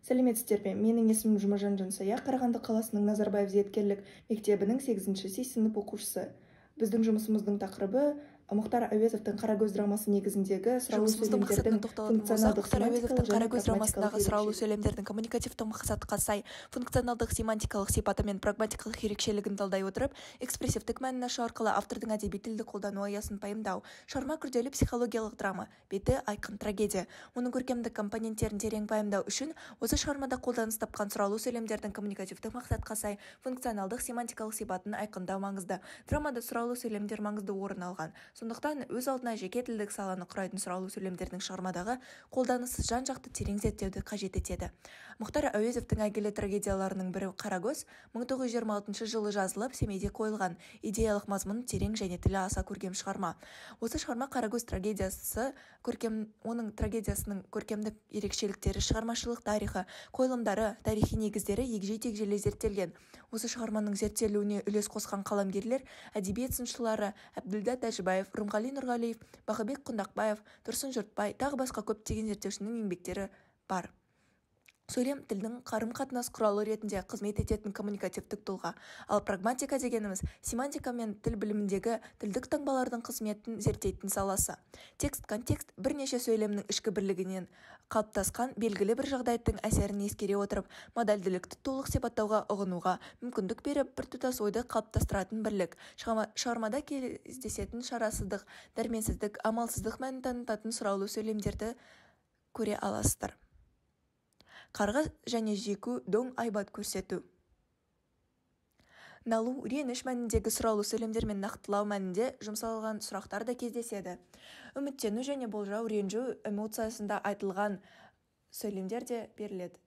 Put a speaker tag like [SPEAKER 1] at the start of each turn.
[SPEAKER 1] Сәлеметсіздер ме? Менің есімім Жұмажан Жансая, Қарағанды қаласының Назарбаев зияткерлік мектебінің 8-ші сынып оқушысы. Біздің жұмысымыздың тақырыбы Мұхтар Әуезовтың Қарагөз драмасы негізіндегі сұралу сөйлемдердің функционалдық
[SPEAKER 2] коммуникативтік мақсатқа сай функционалдық семантикалық сипаты мен прагматикалық ерекшелігін талдай отырып, экспрессивтік мәнін ашу арқылы автордың әдеби тілді қолдану аясын пайымдау. Шығарма күрделі психологиялық драма, беті айқын трагедия. Оның көркемдік компоненттерін терең пайымдау үшін осы шығармада қолданыс тапқан сұралу сөйлемдердің коммуникативтік мақсатқа сай функционалдық семантикалық сипатын айқындау маңызды. Драмада сұралу сөйлемдер маңызды орын алған. Сондықтан өз алдына жеке тілдік саланы құрайтын сұралу сөйлемдердің шығармадағы қолданысы жан-жақты терең зерттеуді қажет етеді. Мұхтар Әуезовтың әйгілі трагедияларының бірі Қарагөз 1926 жылы жазылып, Семейде қойылған. Идеялық мазмұны терең және тілі аса көркем шығарма. Осы шығарма Қарагөз трагедиясы, оның трагедиясының көркемдік ерекшеліктері, шығармашылық тарихы, қойылымдары, тарихи негіздері егжей-тегжейлі зерттелген. Осы шығарманың зерттелуіне үлес қосқан қаламгерлер әдебиет сыншылары Әбділда Тәжібаев, Рымғали Нұрғалиев, Бақыбек Құндақбаев, Тұрсын Жұртбай, тағы басқа көптеген зерттеушінің еңбектері бар. Сөйлем тілдің қарым-қатынас құралы ретінде қызмет ететін коммуникативтік тұлға. Ал прагматика дегеніміз семантика мен тіл біліміндегі тілдік таңбалардың қызметін зерттейтін саласы. Текст-контекст бірнеше сөйлемнің ішкі бірлігінен қалыптасқан белгілі бір жағдайдың әсерін ескере отырып, модальділікті толық сипаттауға, ұғынуға мүмкіндік беріп, біртұтас ойды қалыптастыратын бірлік. Шығармада кездесетін шарасыздық, дәрменсіздік, амалсыздық мәнін танытатын сұраулы сөйлемдерді көре аласыздар. Қарғы және жеку, дөң, айбат көрсету. Налу, реніш мәніндегі сұраулы сөйлемдер мен нақтылау мәнінде жұмсалған сұрақтар да кездеседі. Үміттену және болжау, ренжу эмоциясында айтылған сөйлемдер де беріледі.